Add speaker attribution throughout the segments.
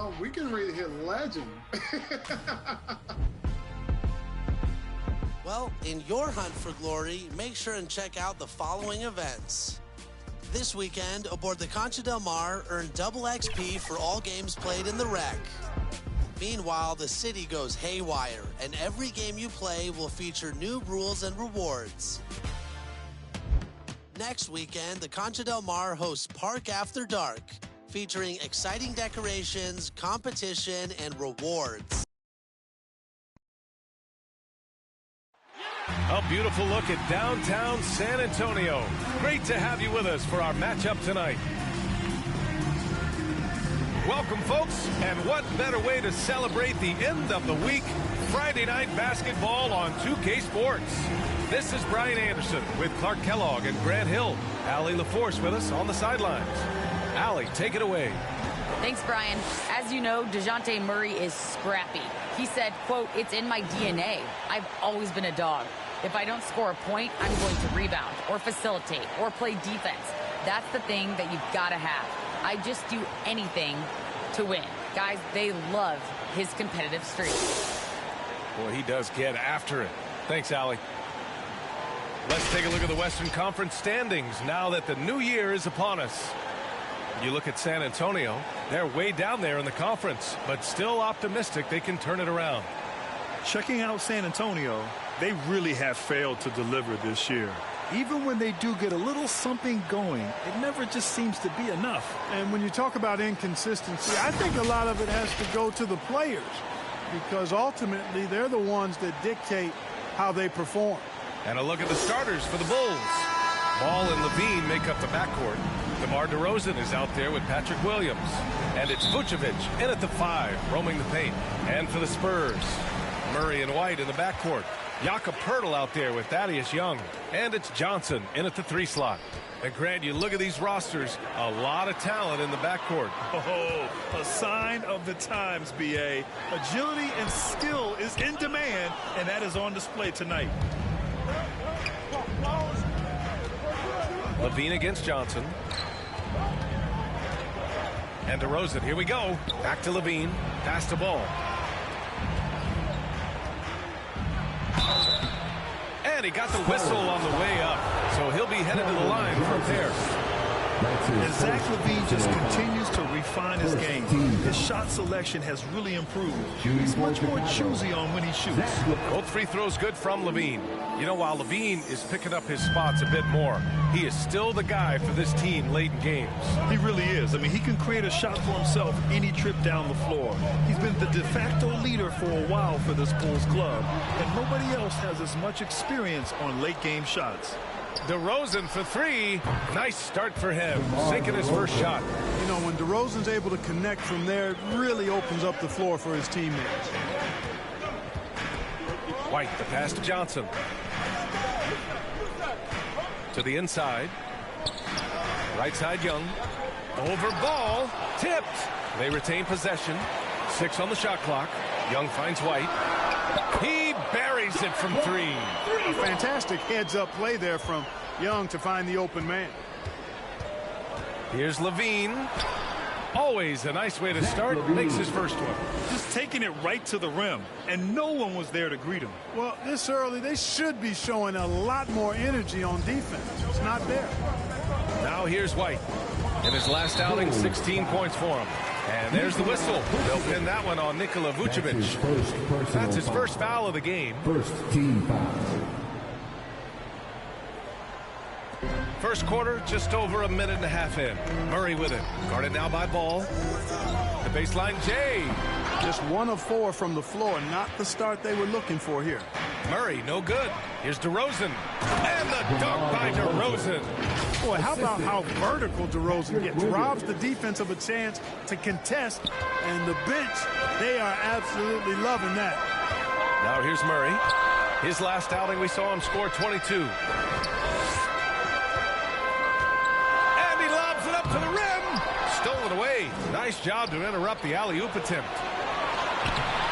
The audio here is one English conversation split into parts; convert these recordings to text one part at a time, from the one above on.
Speaker 1: Oh, we can read his legend.
Speaker 2: Well, in your hunt for glory, make sure and check out the following events. This weekend, aboard the Concha Del Mar, earn double XP for all games played in the wreck. Meanwhile, the city goes haywire, and every game you play will feature new rules and rewards. Next weekend, the Concha Del Mar hosts Park After Dark, featuring exciting decorations, competition, and rewards.
Speaker 3: A beautiful look at downtown San Antonio. Great to have you with us for our matchup tonight. Welcome, folks, and what better way to celebrate the end of the week? Friday night basketball on 2K Sports. This is Brian Anderson with Clark Kellogg and Grant Hill. Allie LaForce with us on the sidelines. Allie, take it away.
Speaker 4: Thanks, Brian. As you know, DeJounte Murray is scrappy. He said, quote, "It's in my DNA. I've always been a dog. If I don't score a point, I'm going to rebound or facilitate or play defense. That's the thing that you've got to have. I just do anything to win." Guys, they love his competitive streak.
Speaker 3: Boy, he does get after it. Thanks, Allie. Let's take a look at the Western Conference standings now that the new year is upon us. You look at San Antonio, they're way down there in the conference, but still optimistic they can turn it around.
Speaker 5: Checking out San Antonio, they really have failed to deliver this year. Even when they do get a little something going, it never just seems to be enough.
Speaker 1: And when you talk about inconsistency, I think a lot of it has to go to the players, because ultimately they're the ones that dictate how they perform.
Speaker 3: And a look at the starters for the Bulls. Ball and Levine make up the backcourt. DeMar DeRozan is out there with Patrick Williams. And it's Vucevic in at the 5, roaming the paint. And for the Spurs, Murray and White in the backcourt. Jakob Poeltl out there with Thaddeus Young. And it's Johnson in at the 3 slot. And Grant, you look at these rosters, a lot of talent in the backcourt.
Speaker 5: Oh, a sign of the times, B.A. Agility and skill is in demand, and that is on display tonight.
Speaker 3: Levine against Johnson. And DeRozan, here we go. Back to Levine. Pass the ball. And he got the whistle on the way up. So he'll be headed to the line for a pair.
Speaker 5: And Zach LaVine just continues to refine his game. His shot selection has really improved. He's much more choosy on when he shoots.
Speaker 3: Both free throws good from Levine. You know, while Levine is picking up his spots a bit more, he is still the guy for this team late in games.
Speaker 5: He really is. I mean, he can create a shot for himself any trip down the floor. He's been the de facto leader for a while for this Bulls club, and nobody else has as much experience on late game shots.
Speaker 3: DeRozan for 3. Nice start for him. Sinking his first shot.
Speaker 1: You know, when DeRozan's able to connect from there, it really opens up the floor for his teammates.
Speaker 3: White, the pass to Johnson. To the inside. Right side, Young. Over ball. Tipped. They retain possession. 6 on the shot clock. Young finds White. He buries it from 3.
Speaker 1: A fantastic heads-up play there from Young to find the open man.
Speaker 3: Here's Levine. Always a nice way to start. Makes his first one.
Speaker 5: Just taking it right to the rim, and no one was there to greet him.
Speaker 1: Well, this early, they should be showing a lot more energy on defense. It's not there.
Speaker 3: Now here's White. In his last outing, 16 points for him. And there's the whistle. They'll pin that one on Nikola Vucevic. That's his first foul of the game.
Speaker 6: First team foul.
Speaker 3: First quarter, just over a minute and a half in. Murray with it. Guarded now by Ball. The baseline, Jay.
Speaker 1: Just 1 of 4 from the floor. Not the start they were looking for here.
Speaker 3: Murray, no good. Here's DeRozan. And the dunk by DeRozan.
Speaker 1: Boy, how about how vertical DeRozan gets? Robs the defense of a chance to contest. And the bench, they are absolutely loving that.
Speaker 3: Now here's Murray. His last outing, we saw him score 22. To the rim. Stolen away. Nice job to interrupt the alley-oop attempt.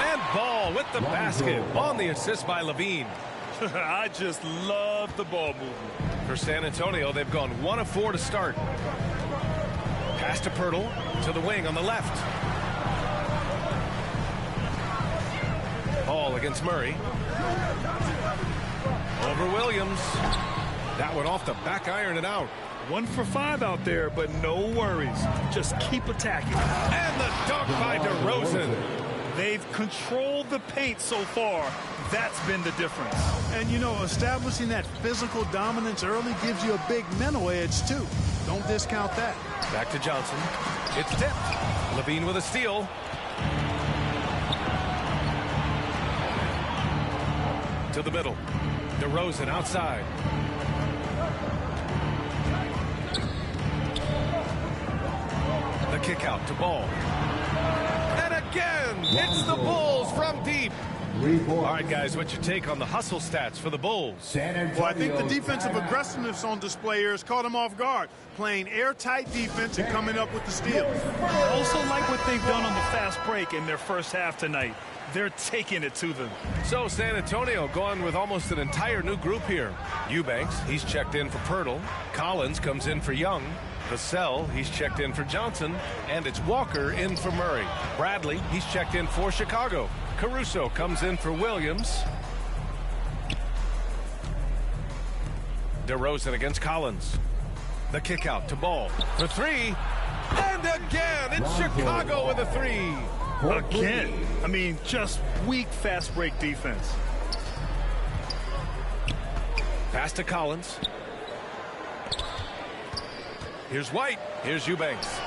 Speaker 3: And Ball with the basket on the assist by Levine.
Speaker 5: I just love the ball movement.
Speaker 3: For San Antonio, they've gone 1 of 4 to start. Pass to Poeltl to the wing on the left. Ball against Murray. Over Williams. That one off the back iron and out.
Speaker 5: 1 for 5 out there, but no worries. Just keep attacking.
Speaker 3: And the dunk by DeRozan.
Speaker 5: They've controlled the paint so far. That's been the difference.
Speaker 1: And, you know, establishing that physical dominance early gives you a big mental edge, too. Don't discount that.
Speaker 3: Back to Johnson. It's tipped. Levine with a steal. To the middle. DeRozan outside. The kick out to Ball. And again, it's the Bulls from deep. All right, guys, what's your take on the hustle stats for the Bulls?
Speaker 1: Well, I think the defensive aggressiveness on display here has caught them off guard, playing airtight defense and coming up with the steals.
Speaker 5: Also like what they've done on the fast break in their first half tonight. They're taking it to them.
Speaker 3: So San Antonio going with almost an entire new group here. Eubanks, he's checked in for Pirtle. Collins comes in for Young. Vassell, he's checked in for Johnson. And it's Walker in for Murray. Bradley, he's checked in for Chicago. Caruso comes in for Williams. DeRozan against Collins. The kick out to Ball for 3. And again, it's Chicago with a 3.
Speaker 5: Again, I mean, just weak fast break defense.
Speaker 3: Pass to Collins. Here's White. Here's Eubanks.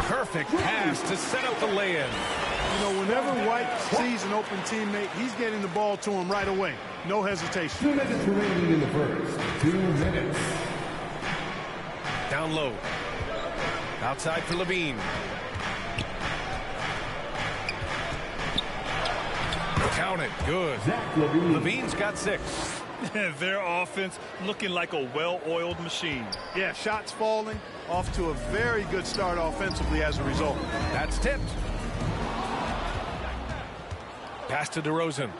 Speaker 3: Perfect pass to set up the lay-in.
Speaker 1: You know, whenever White sees an open teammate, he's getting the ball to him right away. No hesitation.
Speaker 6: 2 minutes remaining in the first. 2 minutes.
Speaker 3: Down low. Outside for Levine. Count it. Good. Levine's got 6.
Speaker 5: Their offense looking like a well-oiled machine.
Speaker 1: Yeah, shots falling, off to a very good start offensively as a result.
Speaker 3: That's tipped. Pass to DeRozan.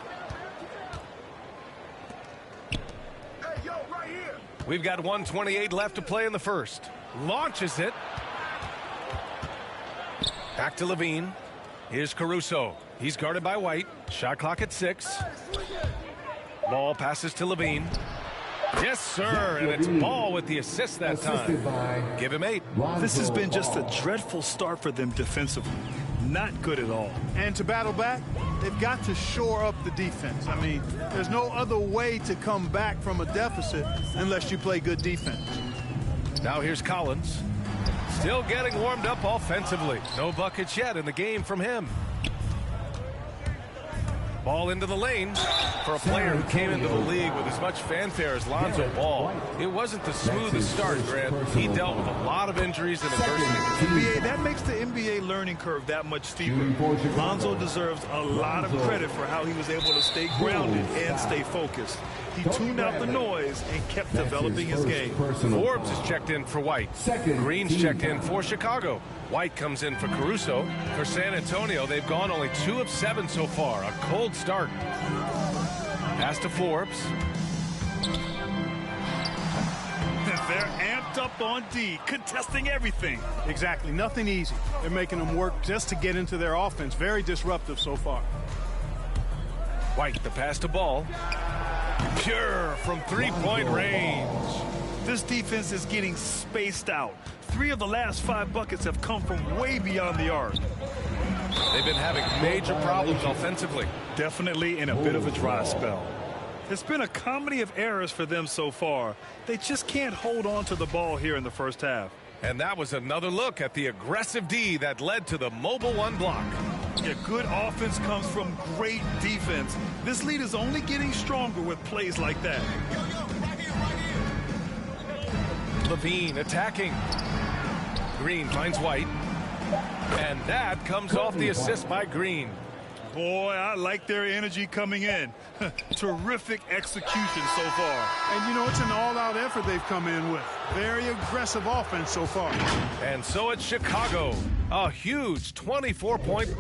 Speaker 3: We've got 1:28 left to play in the first. Launches it. Back to Levine. Here's Caruso. He's guarded by White. Shot clock at 6. Ball passes to Levine. Yes, sir. And it's Ball with the assist that time. Give him 8.
Speaker 5: This has been just a dreadful start for them defensively. Not good at all.
Speaker 1: And to battle back, they've got to shore up the defense. I mean, there's no other way to come back from a deficit unless you play good defense.
Speaker 3: Now here's Collins. Still getting warmed up offensively. No buckets yet in the game from him. Ball into the lane for a player who came into the league with as much fanfare as Lonzo Ball. It wasn't the smoothest start, Grant. He dealt with a lot of injuries and adversity.
Speaker 5: That makes the NBA learning curve that much steeper. Lonzo deserves a lot of credit for how he was able to stay grounded and stay focused. He tuned out the noise and kept developing his game.
Speaker 3: Forbes is checked in for White. Green's checked in for Chicago. White comes in for Caruso. For San Antonio, they've gone only 2 of 7 so far. A cold start. Pass to Forbes.
Speaker 5: They're amped up on D, contesting everything.
Speaker 1: Exactly. Nothing easy. They're making them work just to get into their offense. Very disruptive so far.
Speaker 3: White, the pass to Ball. Pure from three-point range.
Speaker 5: This defense is getting spaced out. 3 of the last 5 buckets have come from way beyond the arc.
Speaker 3: They've been having major problems offensively.
Speaker 5: Definitely in a bit of a dry spell. It's been a comedy of errors for them so far. They just can't hold on to the ball here in the first half.
Speaker 3: And that was another look at the aggressive D that led to the mobile 1 block.
Speaker 5: Yeah, good offense comes from great defense. This lead is only getting stronger with plays like that.
Speaker 3: Levine attacking. Green finds White. And that comes off the assist by Green.
Speaker 5: Boy, I like their energy coming in. Terrific execution so far.
Speaker 1: And, you know, it's an all-out effort they've come in with. Very aggressive offense so far.
Speaker 3: And so it's Chicago. A huge 24-point.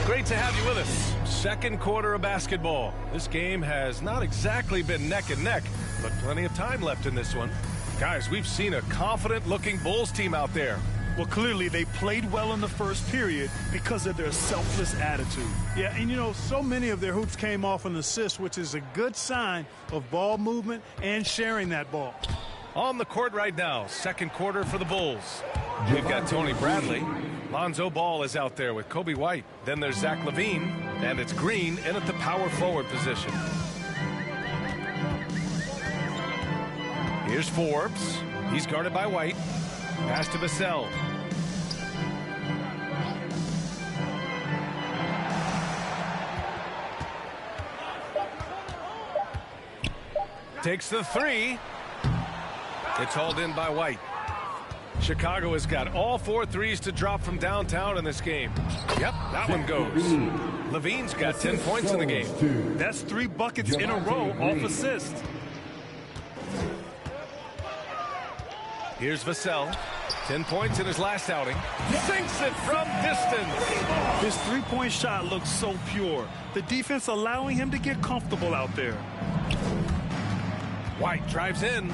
Speaker 3: Great to have you with us. Second quarter of basketball. This game has not exactly been neck and neck, but plenty of time left in this one. Guys, we've seen a confident-looking Bulls team out there.
Speaker 5: Well, clearly they played well in the first period because of their selfless attitude.
Speaker 1: Yeah, and you know, so many of their hoops came off an assist, which is a good sign of ball movement and sharing that ball.
Speaker 3: On the court right now, second quarter for the Bulls. We've got Tony Bradley. Lonzo Ball is out there with Kobe White. Then there's Zach LaVine, and it's Green in at the power forward position. Here's Forbes. He's guarded by White. Pass to Vassell. Takes the three. It's hauled in by White. Chicago has got all 4 threes to drop from downtown in this game. Yep, that one goes. LaVine's got 10 points in the game.
Speaker 5: That's 3 buckets in a row off assist.
Speaker 3: Here's Vassell. 10 points in his last outing. Sinks it from distance.
Speaker 5: His three-point shot looks so pure. The defense allowing him to get comfortable out there.
Speaker 3: White drives in.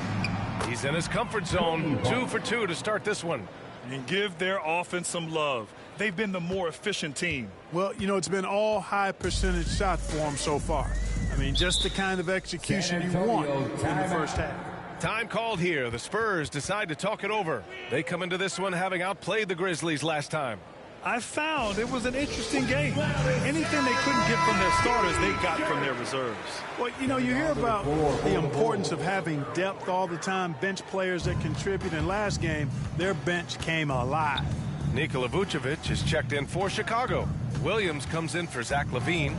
Speaker 3: He's in his comfort zone. 2 for 2 to start this one.
Speaker 5: And give their offense some love. They've been the more efficient team.
Speaker 1: Well, you know, it's been all high percentage shots for them so far. I mean, just the kind of execution you want in the first half.
Speaker 3: Time called here. The Spurs decide to talk it over. They come into this one having outplayed the Grizzlies last time.
Speaker 5: I found it was an interesting game. Anything they couldn't get from their starters, they got from their reserves.
Speaker 1: Well, you know, you hear about the importance of having depth all the time, bench players that contribute. In last game, their bench came alive.
Speaker 3: Nikola Vucevic is checked in for Chicago. Williams comes in for Zach LaVine.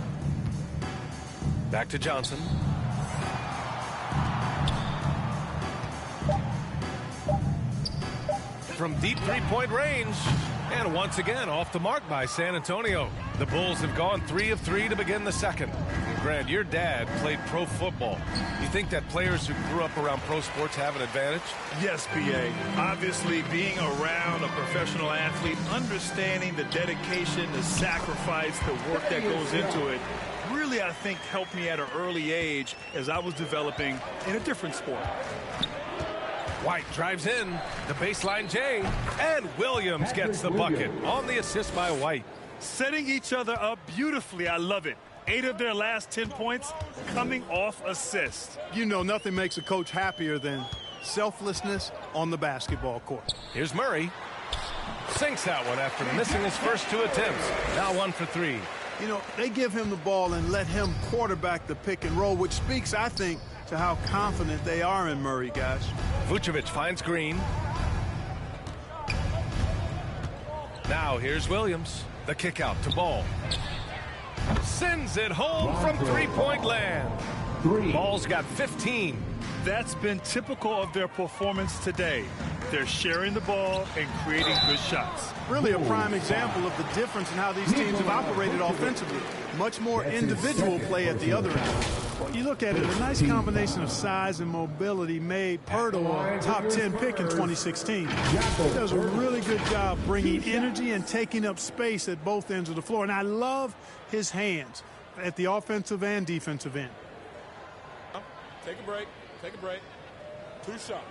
Speaker 3: Back to Johnson. From deep three-point range. And once again, off the mark by San Antonio. The Bulls have gone 3 of 3 to begin the second. Grant, your dad played pro football. You think that players who grew up around pro sports have an advantage?
Speaker 5: Yes, B.A. Obviously, being around a professional athlete, understanding the dedication, the sacrifice, the work that goes into it, really, I think, helped me at an early age as I was developing in a different sport.
Speaker 3: White drives in, the baseline J, and Williams gets the bucket on the assist by White.
Speaker 5: Setting each other up beautifully. I love it. 8 of their last 10 points coming off assists.
Speaker 1: You know, nothing makes a coach happier than selflessness on the basketball court.
Speaker 3: Here's Murray. Sinks that one after missing his first 2 attempts. Now 1 for 3.
Speaker 1: You know, they give him the ball and let him quarterback the pick and roll, which speaks, I think, to how confident they are in Murray, guys.
Speaker 3: Vucevic finds Green. Now here's Williams. The kick out to Ball. Sends it home from three-point land. Ball's got 15.
Speaker 5: That's been typical of their performance today. They're sharing the ball and creating good shots.
Speaker 1: Really a prime example of the difference in how these teams have operated offensively. Much more individual play at the other end. Well, you look at it, a nice combination of size and mobility made Poeltl a top 10 pick in 2016. He does a really good job bringing energy and taking up space at both ends of the floor. And I love his hands at the offensive and defensive end.
Speaker 7: Take a break. Take a break. 2 shots.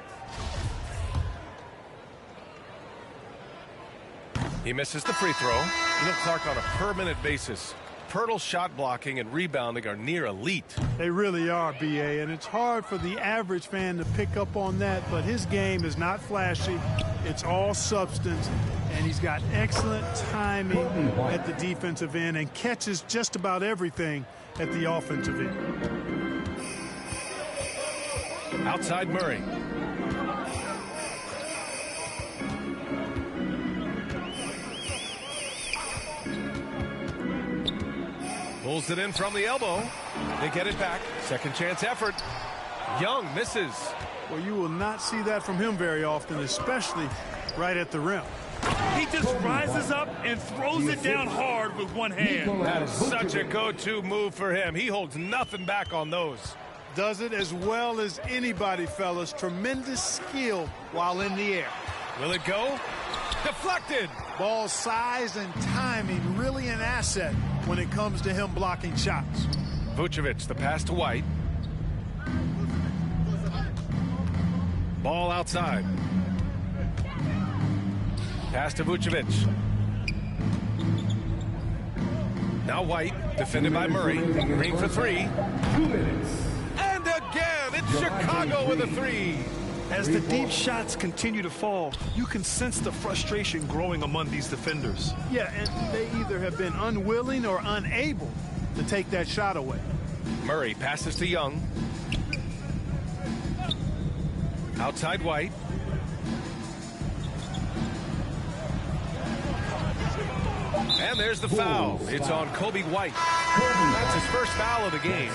Speaker 3: He misses the free throw. You know, Clark, on a per-minute basis, Poeltl's shot blocking and rebounding are near elite.
Speaker 1: They really are, B.A., and it's hard for the average fan to pick up on that, but his game is not flashy. It's all substance, and he's got excellent timing at the defensive end and catches just about everything at the offensive end.
Speaker 3: Outside Murray. Pulls it in from the elbow. They get it back. Second chance effort. Young misses.
Speaker 1: Well, you will not see that from him very often, especially right at the rim.
Speaker 5: He just rises up and throws it down hard with one hand.
Speaker 3: That is such a go-to move for him. He holds nothing back on those.
Speaker 1: Does it as well as anybody, fellas. Tremendous skill while in the air.
Speaker 3: Will it go? Deflected.
Speaker 1: Ball size and timing really an asset when it comes to him blocking shots.
Speaker 3: Vucevic, the pass to White. Ball outside. Pass to Vucevic. Now White, defended by Murray. Green for three.
Speaker 6: 2 minutes.
Speaker 3: And again, it's Chicago with a three.
Speaker 5: As the deep shots continue to fall, you can sense the frustration growing among these defenders.
Speaker 1: Yeah, and they either have been unwilling or unable to take that shot away.
Speaker 3: Murray passes to Young. Outside White. And there's the foul. It's on Kobe White. That's his first foul of the game.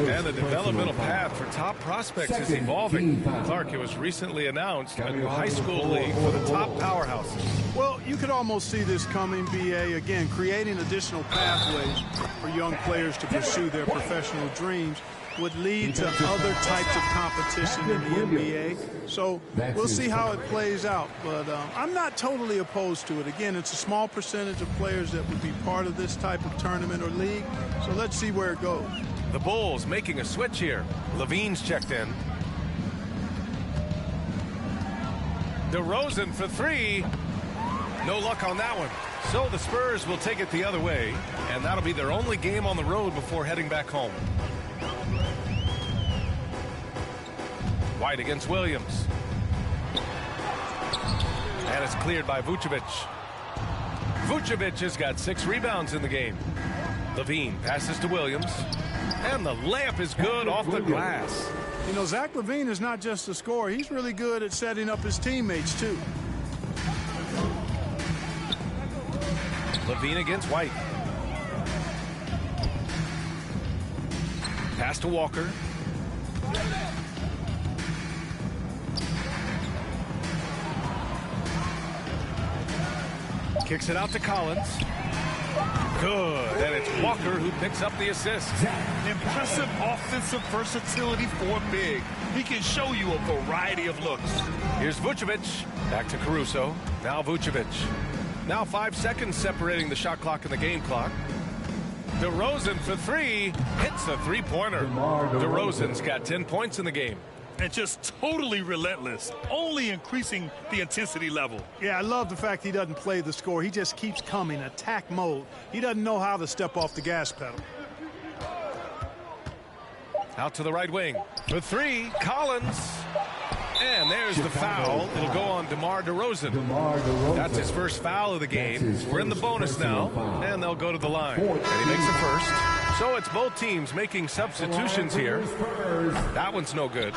Speaker 3: And the developmental path for top prospects is evolving. Clark, it was recently announced a new high school league for the top powerhouses.
Speaker 1: Well, you could almost see this coming, BA, again, creating additional pathways for young players to pursue their professional dreams would lead to other types of competition in the NBA. So we'll see how it plays out. But I'm not totally opposed to it. Again, it's a small percentage of players that would be part of this type of tournament or league. So let's see where it goes.
Speaker 3: The Bulls making a switch here. Levine's checked in. DeRozan for three. No luck on that one. So the Spurs will take it the other way, and that'll be their only game on the road before heading back home. White against Williams. And it's cleared by Vucevic. Vucevic has got 6 rebounds in the game. Levine passes to Williams. And the layup is good off the glass.
Speaker 1: You know, Zach LaVine is not just a scorer. He's really good at setting up his teammates, too.
Speaker 3: Levine against White. Pass to Walker. Kicks it out to Collins. Good. And it's Walker who picks up the assist.
Speaker 5: Impressive offensive versatility for big. He can show you a variety of looks.
Speaker 3: Here's Vucevic. Back to Caruso. Now Vucevic. Now 5 seconds separating the shot clock and the game clock. DeRozan for three. Hits a three-pointer. DeRozan's got 10 points in the game.
Speaker 5: And just totally relentless, only increasing the intensity level.
Speaker 1: Yeah, I love the fact he doesn't play the score. He just keeps coming, attack mode. He doesn't know how to step off the gas pedal.
Speaker 3: Out to the right wing. For three, Collins. And there's the foul. It'll go on DeMar DeRozan. That's his first foul of the game. We're in the bonus now, and they'll go to the line. And he makes it first. So it's both teams making substitutions here. That one's no good.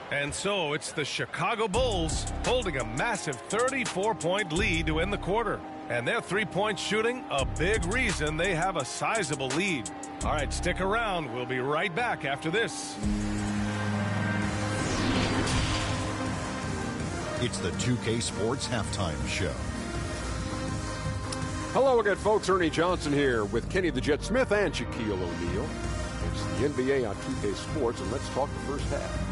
Speaker 3: And so it's the Chicago Bulls holding a massive 34-point lead to end the quarter. And their three-point shooting, a big reason they have a sizable lead. All right, stick around. We'll be right back after this.
Speaker 8: It's the 2K Sports Halftime Show.
Speaker 9: Hello again, folks. Ernie Johnson here with Kenny the Jet Smith and Shaquille O'Neal. It's the NBA on 2K Sports, and let's talk the first half.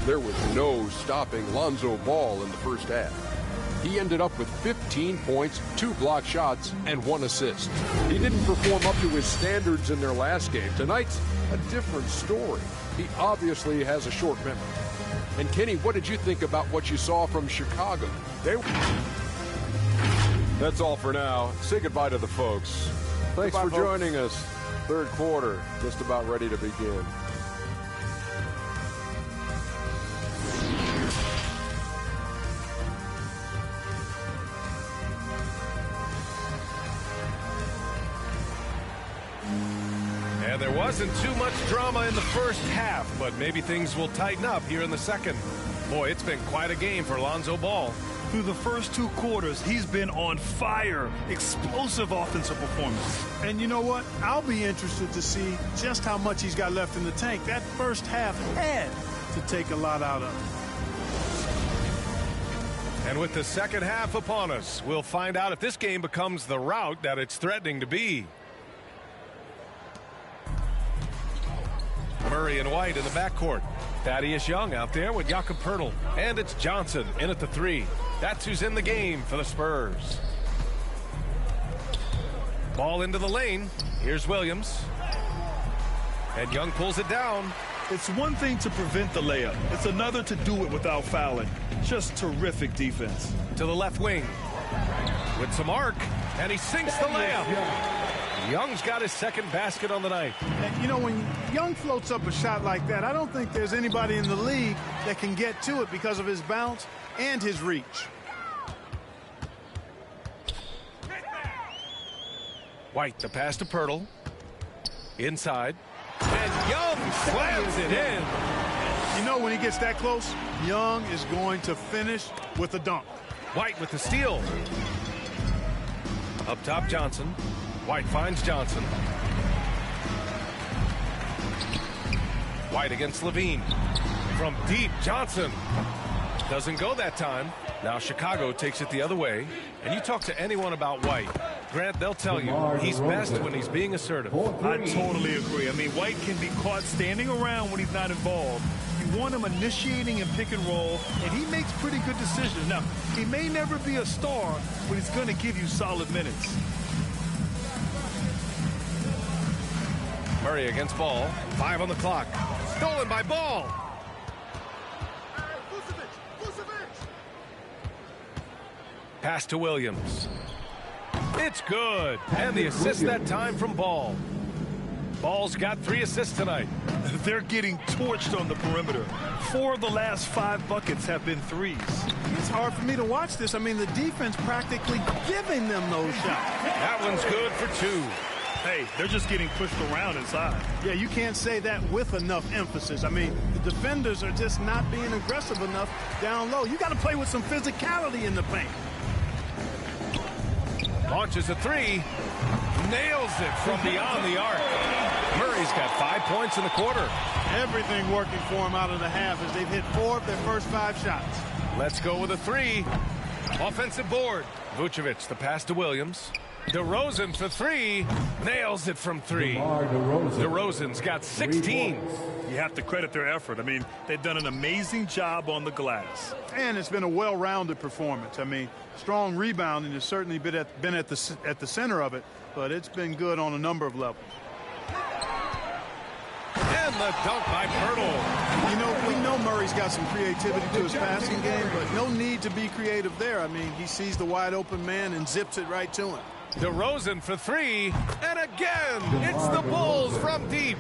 Speaker 9: There was no stopping Lonzo Ball in the first half. He ended up with 15 points, 2 block shots, and 1 assist. He didn't perform up to his standards in their last game. Tonight's a different story. He obviously has a short memory. And Kenny, what did you think about what you saw from Chicago? That's all for now. Say goodbye to the folks. Thanks for joining us. Third quarter, just about ready to begin.
Speaker 3: And there wasn't too much drama in the first half, but maybe things will tighten up here in the second. Boy, it's been quite a game for Lonzo Ball.
Speaker 5: Through the first 2 quarters, he's been on fire. Explosive offensive performance.
Speaker 1: And you know what? I'll be interested to see just how much he's got left in the tank. That first half had to take a lot out of him.
Speaker 3: And with the second half upon us, we'll find out if this game becomes the rout that it's threatening to be. Murray and White in the backcourt. Thaddeus Young out there with Jakob Poeltl. And it's Johnson in at the 3. That's who's in the game for the Spurs. Ball into the lane. Here's Williams. And Young pulls it down.
Speaker 5: It's one thing to prevent the layup. It's another to do it without fouling. Just terrific defense.
Speaker 3: To the left wing with some arc, and he sinks the layup. Young's got his second basket on the night.
Speaker 1: And, you know, when Young floats up a shot like that, I don't think there's anybody in the league that can get to it because of his bounce and his reach.
Speaker 3: White, the pass to Pirtle. Inside. And Young slams it in.
Speaker 1: You know, when he gets that close, Young is going to finish with a dunk.
Speaker 3: White with the steal. Up top, Johnson. White finds Johnson. White against Levine. From deep, Johnson. Doesn't go that time. Now Chicago takes it the other way. And you talk to anyone about White, Grant, they'll tell you he's best when he's being assertive.
Speaker 5: I totally agree. I mean, White can be caught standing around when he's not involved. You want him initiating and pick and roll, and he makes pretty good decisions. Now, he may never be a star, but he's going to give you solid minutes.
Speaker 3: Murray against Ball. 5 on the clock. Stolen by Ball. Pass to Williams. It's good. And the assist that time from Ball. Ball's got 3 assists tonight.
Speaker 5: They're getting torched on the perimeter. 4 of the last 5 buckets have been threes.
Speaker 1: It's hard for me to watch this. I mean, the defense practically giving them those shots.
Speaker 3: That one's good for 2.
Speaker 5: Hey, they're just getting pushed around inside.
Speaker 1: Yeah, you can't say that with enough emphasis. I mean, the defenders are just not being aggressive enough down low. You got to play with some physicality in the paint.
Speaker 3: Launches a 3. Nails it from beyond the arc. Murray's got 5 points in the quarter.
Speaker 1: Everything working for him out of the half as they've hit 4 of their first 5 shots.
Speaker 3: Let's go with a 3. Offensive board. Vucevic, the pass to Williams. DeRozan for 3. Nails it from 3. DeRozan's got 16.
Speaker 5: You have to credit their effort. I mean, they've done an amazing job on the glass.
Speaker 1: And it's been a well-rounded performance. I mean, strong rebounding has certainly been at the center of it, but it's been good on a number of levels.
Speaker 3: And the dunk by Pirtle.
Speaker 1: You know, we know Murray's got some creativity to his passing game, but no need to be creative there. I mean, he sees the wide open man and zips it right to him.
Speaker 3: DeRozan for 3. And again, it's the Bulls from deep.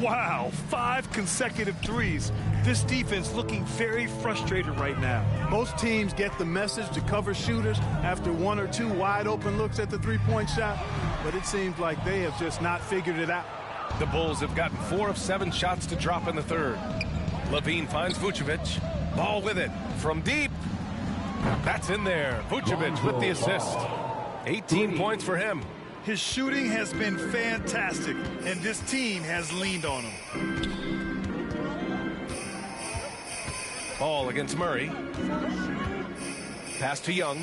Speaker 5: Wow, 5 consecutive threes. This defense looking very frustrated right now.
Speaker 1: Most teams get the message to cover shooters after 1 or 2 wide open looks at the three-point shot, but it seems like they have just not figured it out.
Speaker 3: The Bulls have gotten 4 of 7 shots to drop in the third. Levine finds Vucevic. Ball with it from deep. That's in there. Vucevic with the assist. 18 points for him.
Speaker 5: His shooting has been fantastic, and this team has leaned on him.
Speaker 3: Ball against Murray. Pass to Young.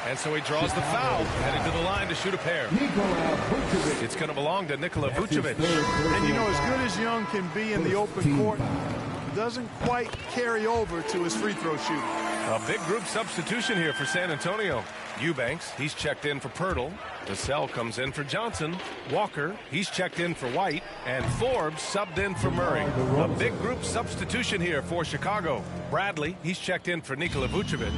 Speaker 3: And so he draws the foul, heading to the line to shoot a pair. It's going to belong to Nikola Vucevic.
Speaker 1: And you know, as good as Young can be in the open court, doesn't quite carry over to his free throw shooting.
Speaker 3: A big group substitution here for San Antonio. Eubanks, he's checked in for Pirtle. Vassell comes in for Johnson. Walker, he's checked in for White. And Forbes subbed in for Murray. A big group substitution here for Chicago. Bradley, he's checked in for Nikola Vucevic.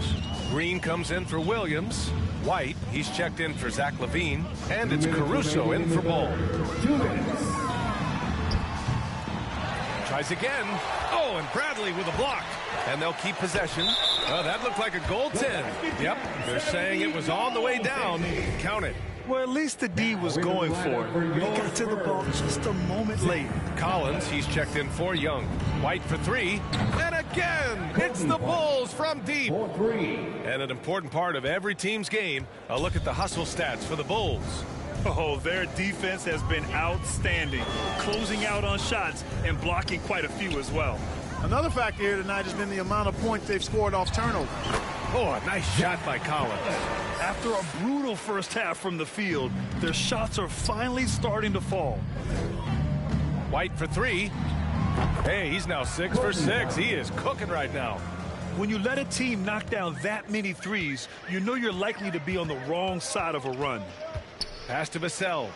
Speaker 3: Green comes in for Williams. White, he's checked in for Zach LaVine. And it's Caruso in for Ball. Tries again. Oh, and Bradley with a block. And they'll keep possession. Oh, that looked like a goaltend. Yep, they're saying it was on the way down. Count it.
Speaker 5: Well, at least the D was going for it. He got to the ball just a moment late.
Speaker 3: Collins, he's checked in for Young. White for 3. And again, it's the Bulls from deep. And an important part of every team's game, a look at the hustle stats for the Bulls.
Speaker 5: Oh, their defense has been outstanding, closing out on shots and blocking quite a few as well.
Speaker 1: Another factor here tonight has been the amount of points they've scored off turnover.
Speaker 3: Oh, a nice shot by Collins.
Speaker 5: After a brutal first half from the field, their shots are finally starting to fall.
Speaker 3: White for 3. Hey, he's now 6 for 6. He is cooking right now.
Speaker 5: When you let a team knock down that many threes, you know you're likely to be on the wrong side of a run.
Speaker 3: Pass to Vassell.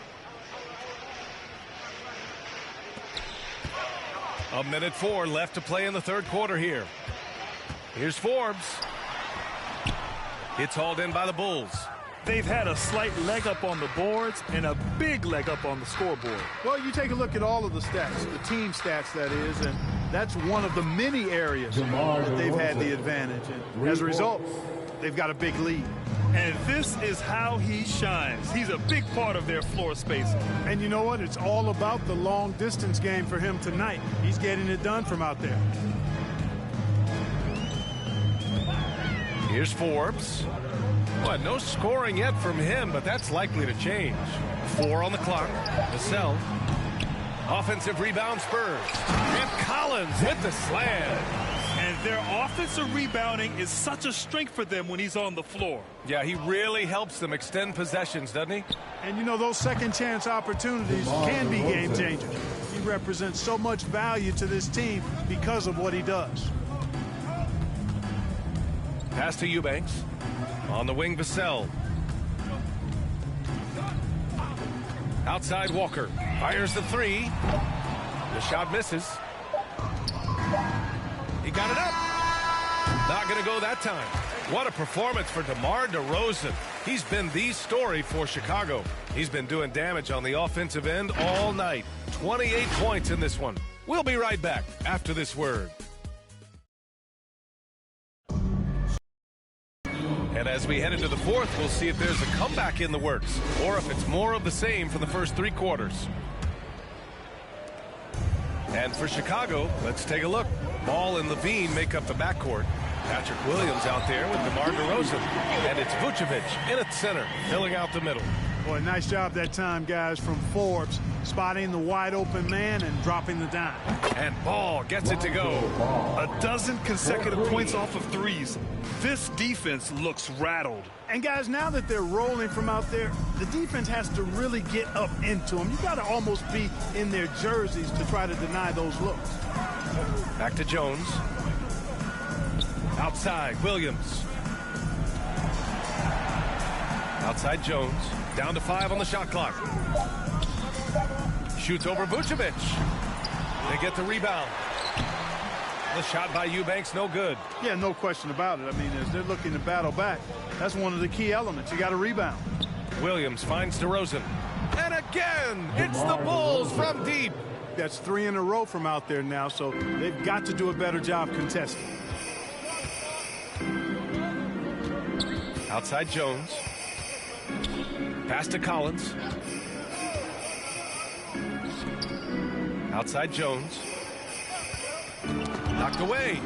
Speaker 3: 1:04 left to play in the third quarter here. Here's Forbes. It's hauled in by the Bulls.
Speaker 5: They've had a slight leg up on the boards and a big leg up on the scoreboard.
Speaker 1: Well, you take a look at all of the stats, the team stats, that is, and that's one of the many areas that they've had the advantage. And as a result, they've got a big lead.
Speaker 5: And this is how he shines. He's a big part of their floor space.
Speaker 1: And you know what? It's all about the long distance game for him tonight. He's getting it done from out there.
Speaker 3: Here's Forbes. Well, no scoring yet from him, but that's likely to change. 4 on the clock. Vassell. Offensive rebound Spurs. And Collins with the slam.
Speaker 5: And their offensive rebounding is such a strength for them when he's on the floor.
Speaker 3: Yeah, he really helps them extend possessions, doesn't he?
Speaker 1: And you know, those second chance opportunities can be game changers. He represents so much value to this team because of what he does.
Speaker 3: Pass to Eubanks. On the wing, Vassell. Outside, Walker. Fires the three. The shot misses. He got it up. Not going to go that time. What a performance for DeMar DeRozan. He's been the story for Chicago. He's been doing damage on the offensive end all night. 28 points in this one. We'll be right back after this word. And as we head into the fourth, we'll see if there's a comeback in the works or if it's more of the same for the first 3 quarters. And for Chicago, let's take a look. Ball and Levine make up the backcourt. Patrick Williams out there with DeMar DeRozan. And it's Vucevic in at center, filling out the middle.
Speaker 1: Boy, nice job that time, guys, from Forbes, spotting the wide open man and dropping the dime.
Speaker 3: And Ball gets it to go.
Speaker 5: A dozen consecutive points off of threes. This defense looks rattled.
Speaker 1: And guys, now that they're rolling from out there, the defense has to really get up into them. You got to almost be in their jerseys to try to deny those looks.
Speaker 3: Back to Jones. Outside, Williams. Outside Jones. Down to 5 on the shot clock. Shoots over Vucevic. They get the rebound. The shot by Eubanks, no good.
Speaker 1: Yeah, no question about it. I mean, as they're looking to battle back, that's one of the key elements. You got to rebound.
Speaker 3: Williams finds DeRozan. And again, it's the Bulls from deep.
Speaker 1: That's 3 in a row from out there now, so they've got to do a better job contesting.
Speaker 3: Outside Jones. Pass to Collins. Outside Jones. Knocked away.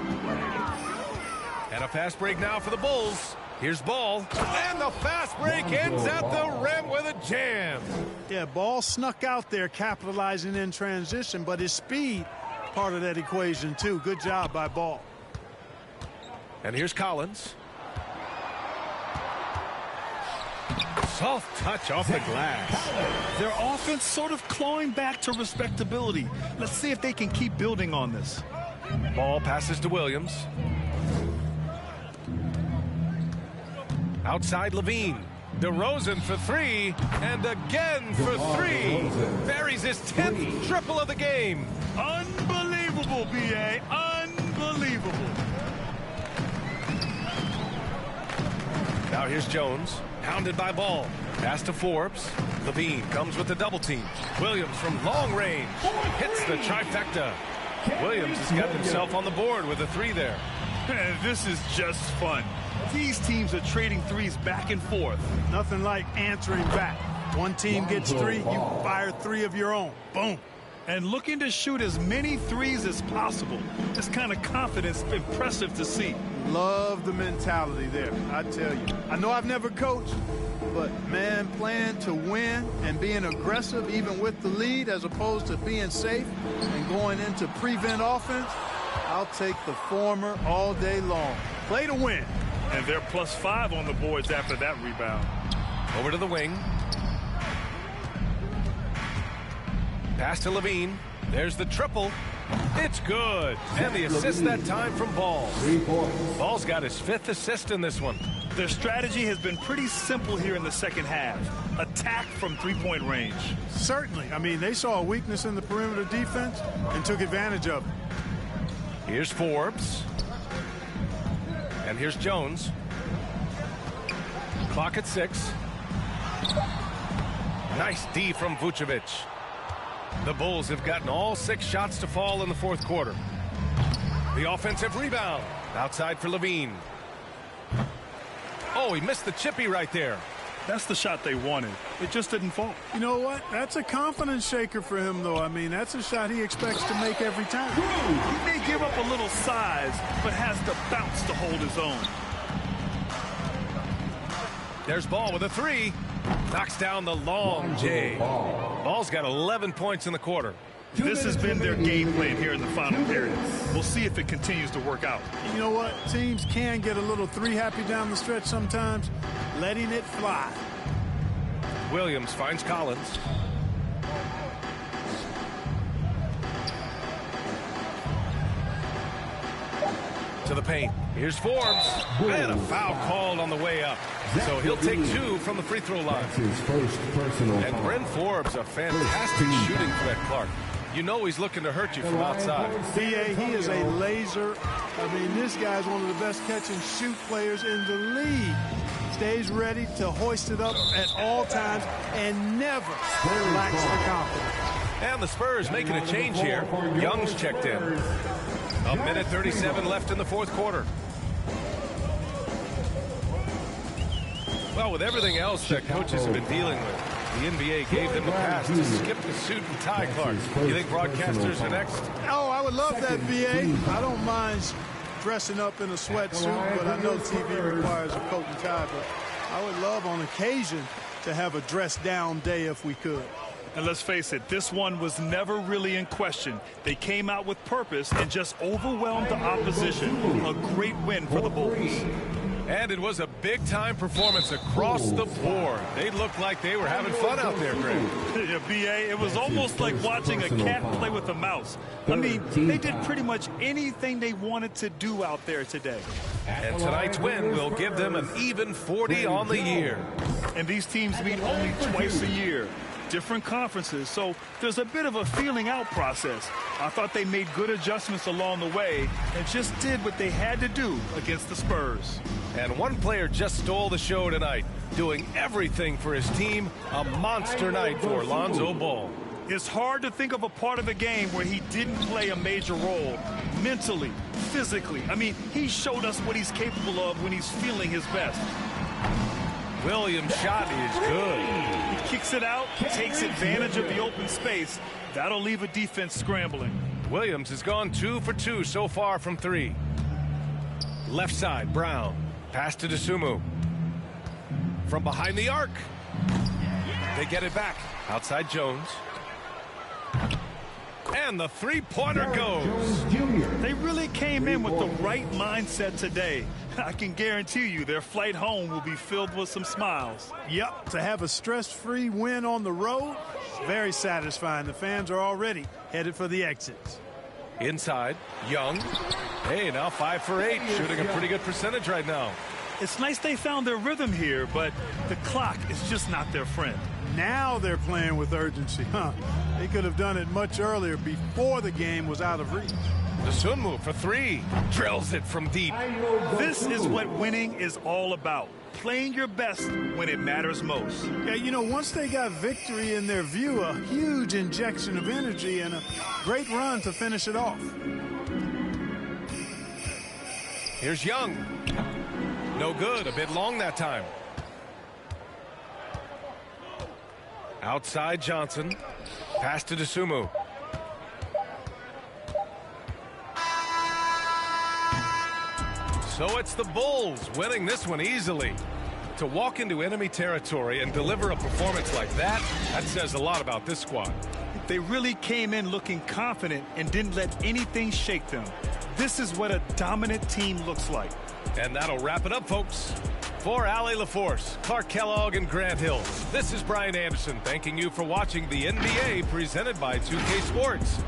Speaker 3: And a fast break now for the Bulls. Here's Ball. And the fast break ends at the rim with a jam.
Speaker 1: Yeah, Ball snuck out there capitalizing in transition, but his speed, part of that equation too. Good job by Ball.
Speaker 3: And here's Collins. Soft touch off the glass.
Speaker 5: Their offense sort of clawing back to respectability. Let's see if they can keep building on this.
Speaker 3: Ball passes to Williams. Outside Levine. DeRozan for 3. And again for 3. Buries his 10th triple of the game.
Speaker 5: Unbelievable, B.A. Unbelievable.
Speaker 3: Now here's Jones. Hounded by Ball. Pass to Forbes. Levine comes with the double team. Williams from long range. Hits the trifecta. Williams has got himself on the board with a 3 there.
Speaker 5: And this is just fun. These teams are trading threes back and forth.
Speaker 1: Nothing like answering back. One team gets 3, you fire 3 of your own. Boom.
Speaker 5: And looking to shoot as many threes as possible. This kind of confidence, impressive to see.
Speaker 1: Love the mentality there, I tell you. I know I've never coached, but, man, playing to win and being aggressive even with the lead as opposed to being safe and going into prevent offense, I'll take the former all day long. Play to win.
Speaker 5: And they're +5 on the boards after that rebound.
Speaker 3: Over to the wing. Pass to Levine. There's the triple. It's good. And the assist that time from Ball. Ball's got his 5th assist in this one.
Speaker 5: Their strategy has been pretty simple here in the second half. Attack from three-point range.
Speaker 1: Certainly. I mean, they saw a weakness in the perimeter defense and took advantage of it.
Speaker 3: Here's Forbes. And here's Jones. Clock at 6. Nice D from Vucevic. The Bulls have gotten all 6 shots to fall in the fourth quarter. The offensive rebound. Outside for Levine. Oh, he missed the chippy right there.
Speaker 5: That's the shot they wanted. It just didn't fall.
Speaker 1: You know what? That's a confidence shaker for him, though. I mean, that's a shot he expects to make every time.
Speaker 5: He may give up a little size, but has to bounce to hold his own.
Speaker 3: There's Ball with a 3. Knocks down the long J. Ball's got 11 points in the quarter.
Speaker 5: This has been their game plan here in the final period. We'll see if it continues to work out.
Speaker 1: You know what? Teams can get a little 3-happy down the stretch sometimes, letting it fly.
Speaker 3: Williams finds Collins. To the paint. Here's Forbes. And a foul called on the way up. So he'll take 2 from the free throw line.
Speaker 6: His first personal
Speaker 3: And Bryn Forbes, a fantastic shooting threat, Clark. You know he's looking to hurt you from outside.
Speaker 1: B.A., he is a laser. I mean, this guy's one of the best catch-and-shoot players in the league. Stays ready to hoist it up at all times and never lacks the confidence.
Speaker 3: And the Spurs making a change here. Young's checked in. A minute 37 left in the fourth quarter. Well, with everything else that coaches have been dealing with, the NBA gave them a pass to skip the suit and tie, Clark. You think broadcasters are next?
Speaker 1: Oh, I would love that, B.A. I don't mind dressing up in a sweatsuit, but I know TV requires a coat and tie. But I would love on occasion to have a dress-down day if we could.
Speaker 5: And let's face it, this one was never really in question. They came out with purpose and just overwhelmed the opposition. A great win for the Bulls.
Speaker 3: And it was a big-time performance across the board. They looked like they were having fun out there, Greg.
Speaker 5: Yeah, B.A., it was almost like watching a cat play with a mouse. I mean, they did pretty much anything they wanted to do out there today.
Speaker 3: And tonight's win will give them an even 40 on the year.
Speaker 5: And these teams meet only twice a year. Different conferences, so there's a bit of a feeling out process. I thought they made good adjustments along the way and just did what they had to do against the Spurs.
Speaker 3: And one player just stole the show tonight, doing everything for his team. A monster night for Lonzo Ball.
Speaker 5: It's hard to think of a part of the game where he didn't play a major role, mentally, physically. I mean, he showed us what he's capable of when he's feeling his best.
Speaker 3: Williams' shot is good.
Speaker 5: He kicks it out, takes advantage of the open space. That'll leave a defense scrambling.
Speaker 3: Williams has gone 2 for 2 so far from 3. Left side, Brown. Pass to Dosunmu. From behind the arc. They get it back. Outside Jones. And the three-pointer goes.
Speaker 5: They really came in with the right mindset today. I can guarantee you their flight home will be filled with some smiles.
Speaker 1: Yep, to have a stress-free win on the road, very satisfying. The fans are already headed for the exits.
Speaker 3: Inside, Young. Hey, now 5 for 8, shooting a pretty good percentage right now.
Speaker 5: It's nice they found their rhythm here, but the clock is just not their friend.
Speaker 1: Now they're playing with urgency, huh? They could have done it much earlier before the game was out of reach.
Speaker 3: Dosunmu for 3. Drills it from deep.
Speaker 5: This is what winning is all about. Playing your best when it matters most.
Speaker 1: Yeah, you know, once they got victory in their view, a huge injection of energy and a great run to finish it off.
Speaker 3: Here's Young. No good. A bit long that time. Outside Johnson. Pass to Dosunmu. So it's the Bulls winning this one easily. To walk into enemy territory and deliver a performance like that, that says a lot about this squad.
Speaker 5: They really came in looking confident and didn't let anything shake them. This is what a dominant team looks like.
Speaker 3: And that'll wrap it up, folks. For Allie LaForce, Clark Kellogg, and Grant Hill, this is Brian Anderson thanking you for watching the NBA presented by 2K Sports.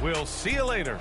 Speaker 3: We'll see you later.